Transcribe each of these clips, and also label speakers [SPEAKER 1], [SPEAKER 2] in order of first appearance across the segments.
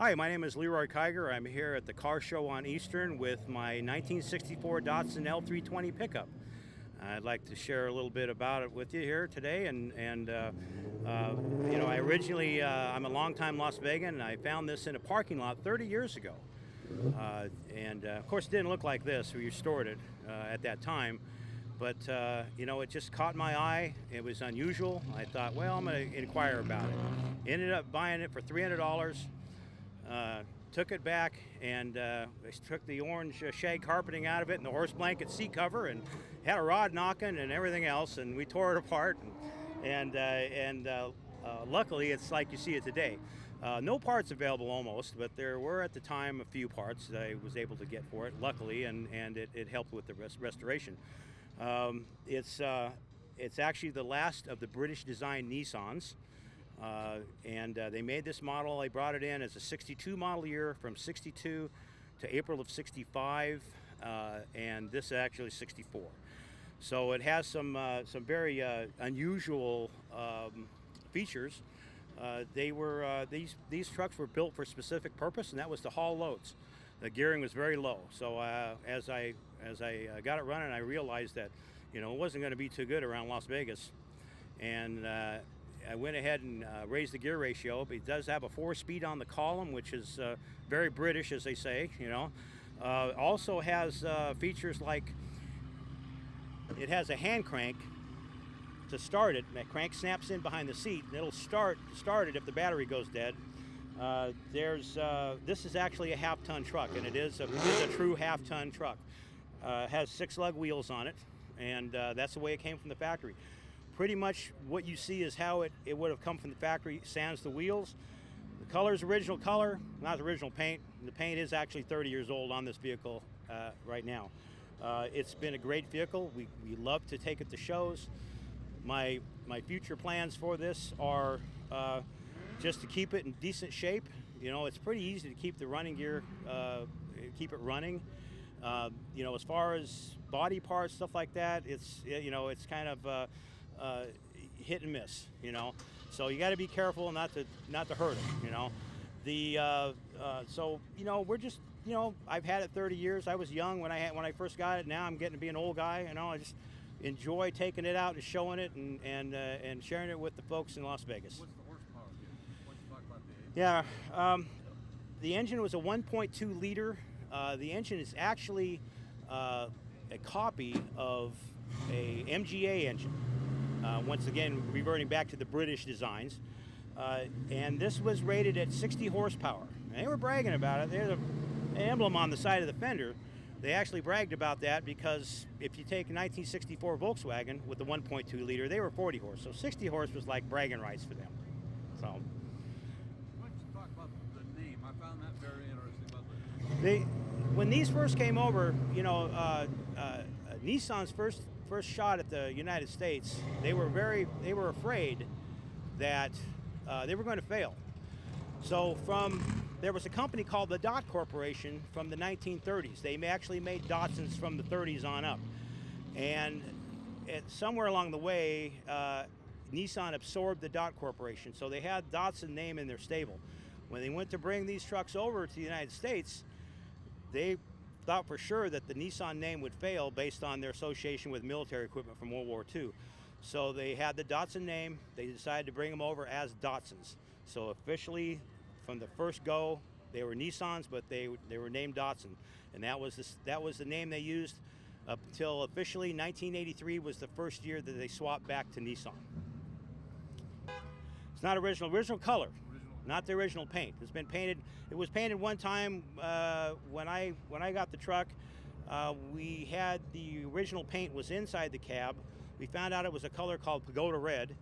[SPEAKER 1] Hi, my name is Leroy Kyger. I'm here at the car show on Eastern with my 1964 Datsun L320 pickup. I'd like to share a little bit about it with you here today. I originally, I'm a longtime Las Vegan, and I found this in a parking lot 30 years ago. Of course, it didn't look like this. We restored it at that time. But, it just caught my eye. It was unusual. I thought, well, I'm going to inquire about it. Ended up buying it for $300. Took it back and took the orange shag carpeting out of it and the horse blanket seat cover and had a rod knocking and everything else, and we tore it apart. Luckily, it's like you see it today. No parts available almost, but there were at the time a few parts that I was able to get for it, luckily, and it helped with the restoration. It's actually the last of the British design Nissans. They made this model. They brought it in as a 62 model year from 62 to April of 65, and this is actually 64. So it has some very unusual features. These trucks were built for a specific purpose, and that was to haul loads. The gearing was very low. So as I got it running, I realized that it wasn't going to be too good around Las Vegas, and I went ahead and raised the gear ratio. But it does have a 4-speed on the column, which is very British, as they say. Also has features like it has a hand crank to start it. That crank snaps in behind the seat, and it'll start it if the battery goes dead. This is actually a half-ton truck, and it is a true half-ton truck. Has 6-lug wheels on it, and that's the way it came from the factory. Pretty much what you see is how it would have come from the factory, sans the wheels. The color is original color, not the original paint. The paint is actually 30 years old on this vehicle right now. It's been a great vehicle. We love to take it to shows. My future plans for this are just to keep it in decent shape. It's pretty easy to keep the running gear, keep it running. As far as body parts, stuff like that, it's kind of hit and miss, so you got to be careful not to hurt it. We're just, I've had it 30 years. I was young when I first got it. Now I'm getting to be an old guy. I just enjoy taking it out and showing it and sharing it with the folks in Las Vegas.
[SPEAKER 2] What's the horsepower? What's you talk about the engine?
[SPEAKER 1] Yeah, the engine was a 1.2 liter. The engine is actually a copy of a MGA engine. Once again, reverting back to the British designs. And this was rated at 60 horsepower. And they were bragging about it. There's an emblem on the side of the fender. They actually bragged about that because if you take a 1964 Volkswagen with the 1.2 liter, they were 40 horse. So 60 horse was like bragging rights for them. So.
[SPEAKER 2] Why don't you talk about the name? I found that very interesting about
[SPEAKER 1] When these first came over, Nissan's first shot at the United States, they were afraid that they were going to fail. So there was a company called the Dot Corporation from the 1930s. They actually made Datsuns from the 30s on up. And somewhere along the way, Nissan absorbed the Dot Corporation. So they had Datsun name in their stable. When they went to bring these trucks over to the United States, they thought for sure that the Nissan name would fail based on their association with military equipment from World War II. So they had the Datsun name. They decided to bring them over as Datsuns. So officially, from the first go, they were Nissans, but they were named Datsun, and that was the name they used up until officially 1983 was the first year that they swapped back to Nissan. It's not original color. Not the original paint. It's been painted. It was painted one time when I got the truck. We had the original paint was inside the cab. We found out it was a color called Pagoda Red,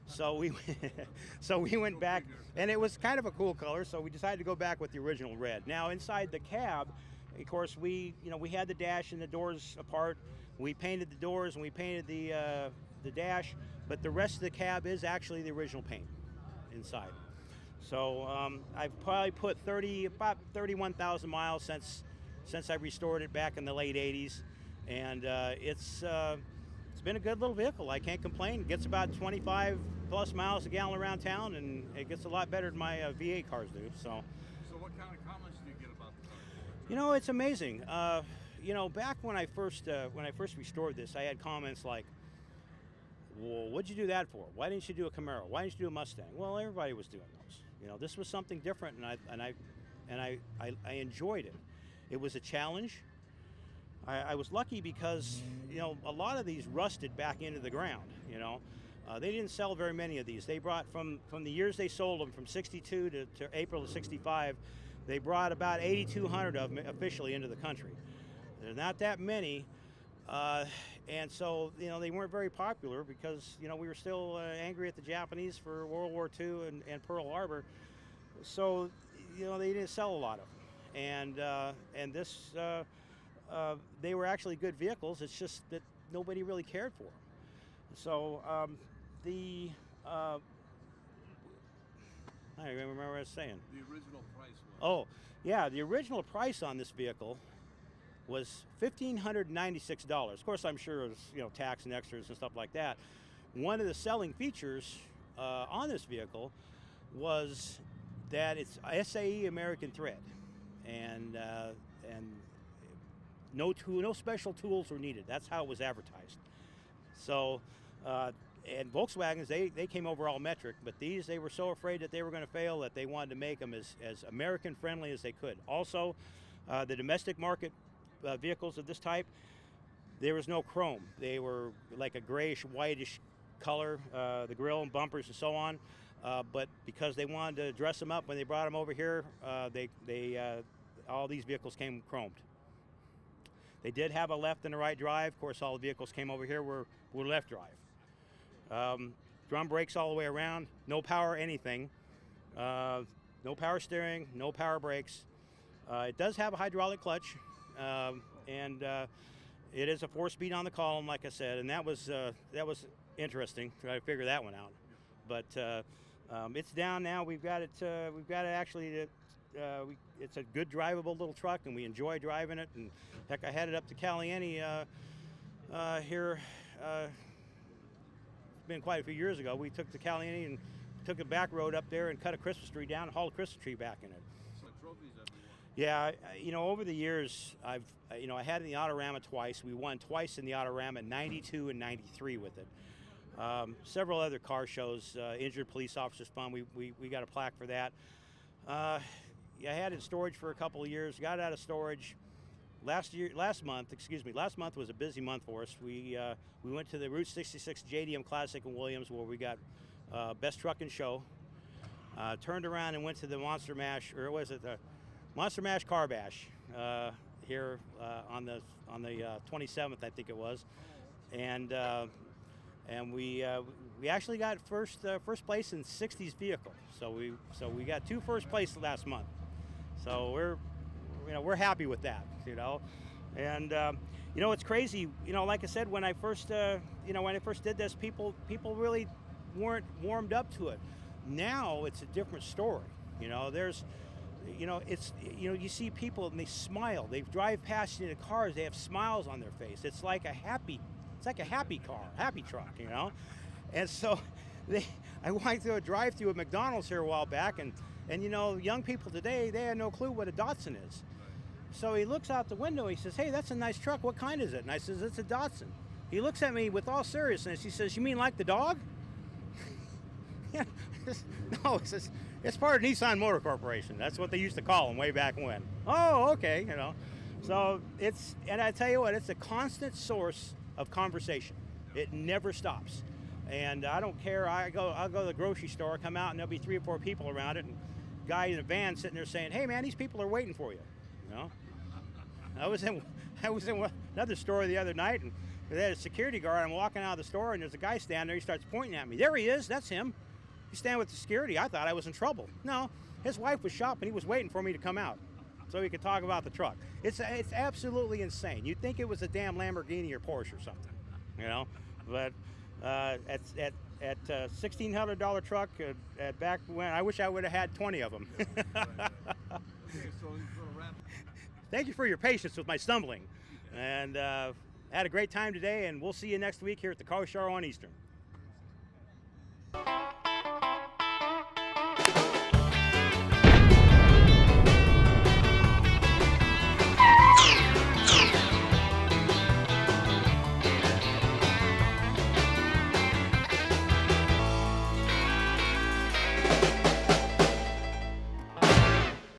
[SPEAKER 1] so we went back, and it was kind of a cool color. So we decided to go back with the original red. Now inside the cab, of course, we had the dash and the doors apart. We painted the doors and we painted the dash, but the rest of the cab is actually the original paint inside. So I've probably put about 31,000 miles since I restored it back in the late 80s, and it's been a good little vehicle. I can't complain. It gets about 25 plus miles a gallon around town, and it gets a lot better than my V8 cars do. So
[SPEAKER 2] So what kind of comments do you get about the car?
[SPEAKER 1] You know, it's amazing. You know, back when I first restored this, I had comments like, "Well, what'd you do that for? Why didn't you do a Camaro? Why didn't you do a Mustang?" Well, everybody was doing those. You know, this was something different, and I enjoyed it. It was a challenge. I was lucky because, you know, a lot of these rusted back into the ground. You know, they didn't sell very many of these. They brought from the years they sold them, from '62 to April of '65, they brought about 8,200 of them officially into the country. There's not that many, and so, you know, they weren't very popular because, you know, we were still angry at the Japanese for World War II and Pearl Harbor. So, you know, they didn't sell a lot of them, and this. They were actually good vehicles. It's just that nobody really cared for them. So I don't even remember what I was saying.
[SPEAKER 2] The original price was?
[SPEAKER 1] Oh, yeah, the original price on this vehicle was $1,596. Of course, I'm sure it was, you know, tax and extras and stuff like that. One of the selling features on this vehicle was that it's SAE American thread, and no special tools were needed. That's how it was advertised. So, and Volkswagens, they came over all metric, but these, they were so afraid that they were going to fail that they wanted to make them as American friendly as they could. Also, the domestic market vehicles of this type, there was no chrome. They were like a grayish, whitish color, the grille and bumpers and so on. But because they wanted to dress them up when they brought them over here, all these vehicles came chromed. They did have a left and a right drive. Of course, all the vehicles came over here were left drive. Drum brakes all the way around, no power anything, no power steering, no power brakes. It does have a hydraulic clutch, and it is a 4-speed on the column, like I said, and that was interesting to try to figure that one out. But it's down now. We've got it actually. It's a good drivable little truck, and we enjoy driving it. And heck, I had it up to Caliente here. It's been quite a few years ago. We took the Caliente and took a back road up there and cut a Christmas tree down and hauled a Christmas tree back in it.
[SPEAKER 2] So trophies everywhere.
[SPEAKER 1] Yeah, you know, over the years, I had it in the Autorama twice. We won twice in the Autorama, '92 and '93 with it. Several other car shows, Injured Police Officers Fund. We got a plaque for that. I had it in storage for a couple of years. Got it out of storage. Last month was a busy month for us. We went to the Route 66 JDM Classic in Williams, where we got Best Truck and Show. Turned around and went to the Monster Mash, or was it the Monster Mash Car Bash here on the 27th, I think it was, and we actually got first place in 60s vehicle. So we got 2 first place last month. So we're happy with that, you know. And you know, it's crazy, you know, like I said, when I first did this, people really weren't warmed up to it. Now it's a different story. You know, you see people and they smile. They drive past you in cars, they have smiles on their face. It's like a happy car, happy truck, you know. And so I went through a drive-through at McDonald's here a while back, and you know, young people today, they have no clue what a Datsun is. So he looks out the window, he says, "Hey, that's a nice truck, what kind is it?" And I says, "It's a Datsun." He looks at me with all seriousness, he says, "You mean like the dog?" No, he says, "It's part of Nissan Motor Corporation. That's what they used to call them way back when." Oh, okay, you know. So and I tell you what, it's a constant source of conversation. It never stops. And I don't care, I'll go to the grocery store, come out, and there'll be 3 or 4 people around it, and a guy in a van sitting there saying, "Hey man, these people are waiting for you." You know? I was in another store the other night, and they had a security guard. I'm walking out of the store, and there's a guy standing there. He starts pointing at me. There he is, that's him. He's standing with the security. I thought I was in trouble. No, his wife was shopping. He was waiting for me to come out so he could talk about the truck. It's absolutely insane. You'd think it was a damn Lamborghini or Porsche or something, you know? But at $1,600 truck, at back when, I wish I would have had 20 of them.
[SPEAKER 2] Okay, so for a wrap.
[SPEAKER 1] Thank you for your patience with my stumbling. And had a great time today, and we'll see you next week here at the Car Show on Eastern.